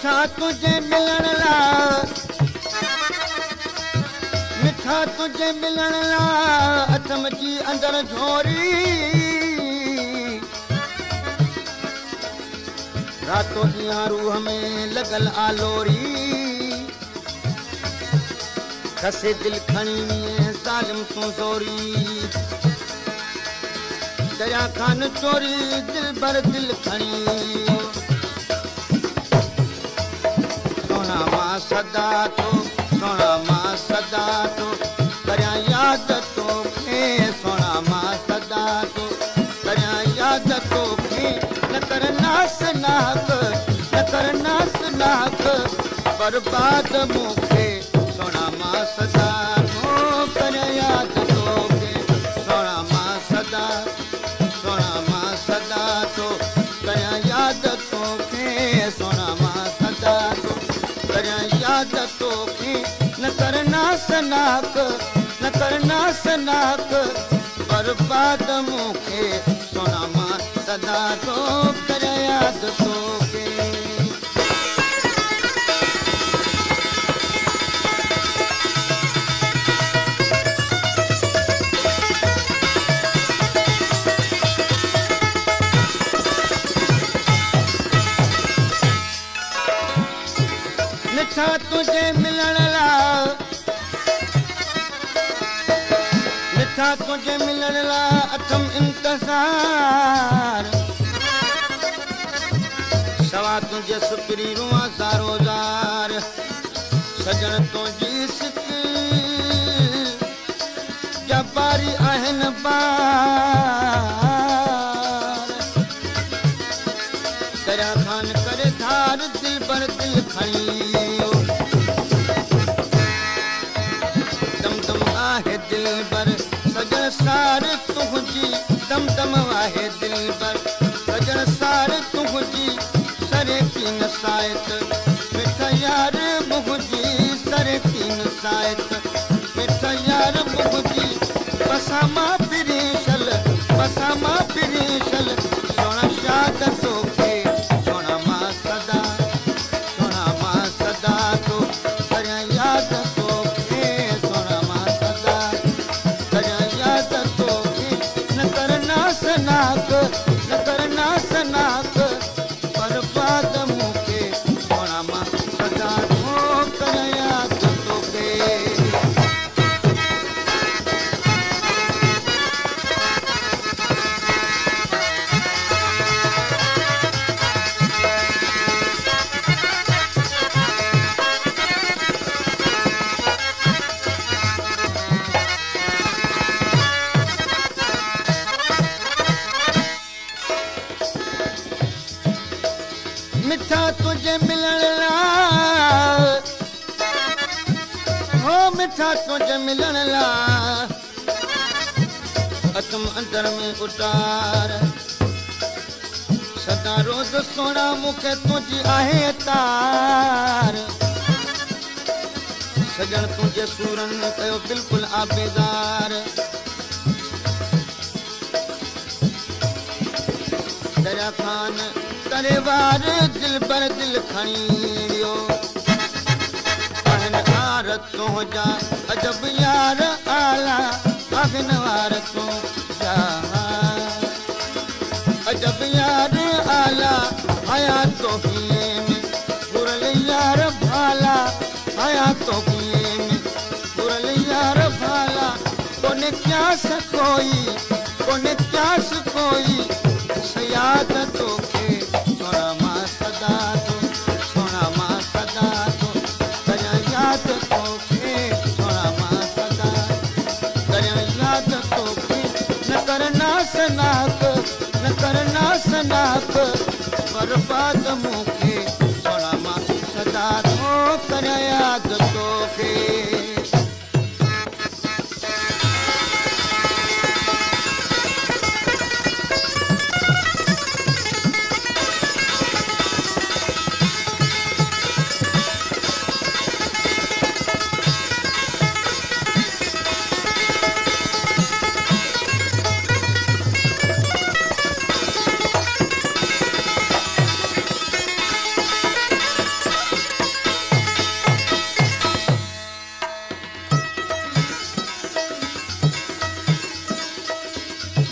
मिठा तुझे मिलण ला मिठा तुझे मिलण ला अथम जी अंदर झोरी रातों ॾींहं रूह में लॻल आलोरी खसे दिल खणी ज़ालिम तूं ज़ोरी दरिया खान चोरी दिल भर दिल खणी सोना मां सदा तो सोना मां सदा तो करिया याद तोखे सोना मां सदा तो करिया याद तोखे न कर नास नाक न कर नास नाक बर्बाद मूंखे सोना मां सदा तो करिया याद तोखे सोना मां सदा तो करिया याद तोखे सोना मां सदा तो करिया याद तोखे न करना सनाक न करना सनाक बर्बाद मूंखे सोना मां सदा तो करिया याद तोखे मिठा तुझे मिलण ला मिठा तुझे मिलण ला अथम इंतज़ार सवा तुझे सुपरी रुआ ज़ारो ज़ार सजण तुंहिंजी सिक जबारी आहिनि बार दरिया खान करे धार दिल पर दिल खणी दिल पर सजण सार तुंहिंजी दम दम आहे दिल पर सजण सार तुंहिंजी सरे कीन सायत मिठा यार मुंहिंजी सरे कीन सायत मिठा यार मुंहिंजी बसामा पिरीशल सोना शाद तोखे सोना मां सदा तो करिया याद तोखे सोना मां सदा न करना सनाक बर्बाद मूंखे सोना मां सदा तो करिया याद तोखे मिठा तुझे मिलण ला हो मिठा तुझे मिलण ला अथम अंदर में उतार सदा रोज़ सोना मूंखे तुंहिंजी आहे तार सजण तुंहिंजे सूरनि में कयो बिल्कुलु आबेदार दरिया खान करे वार दिल पर दिल खणी वियो आहिनि आर तुंहिंजा अजब यार आला आहिनि वार तुंहिंजा अजब यार आला आया तो में बुरल यार भाला आया तो में बुरल यार भाला कोने क्यास कोई सयाद तोखे सोना मां सदा तो करिया याद तोखे सोना मां सदा करिया याद तोखे न करना सनाक बर्बाद मूंखे सोना मां सदा तो करिया याद तोखे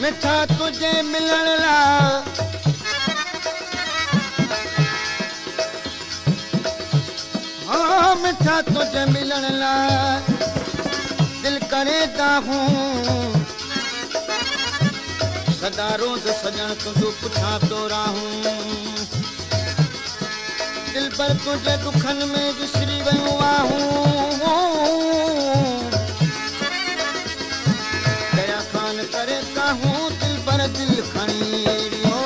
मिठा तुझे मिलण ला हाँ मिठा तुझे मिलण ला दिल करेदा हूँ सदा रोज़ सजण तुझो पुछां पियो राहूं दिल पर तुझे दुखन में विसरी वियो आहूं दया खान करे हूँ दिल पर दिल खणी एड़ियो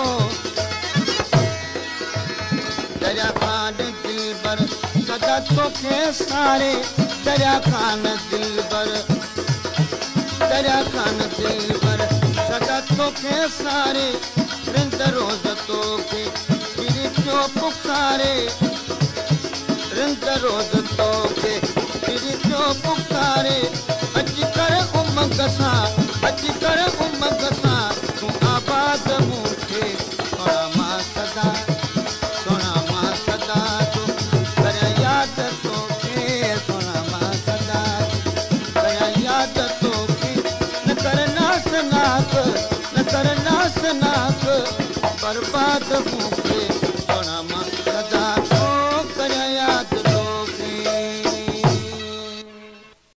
दरिया खान दिल पर सदा तोखे सारे दरिया खान दिल पर दरिया खान दिल पर सदा तोखे सारे रिंद रोज़ तोखे फिरी पियो पुकारे रिंद रोज़ तोखे फिरी पियो पुकारे अची कर उमंग सां अची कर उमंग सां तूं आबाद मूंखे सोना मां सदा तूं करियां याद तोखे सोना मां सदा करियां याद तोखे न कर नास नाक बर्बाद मूंखे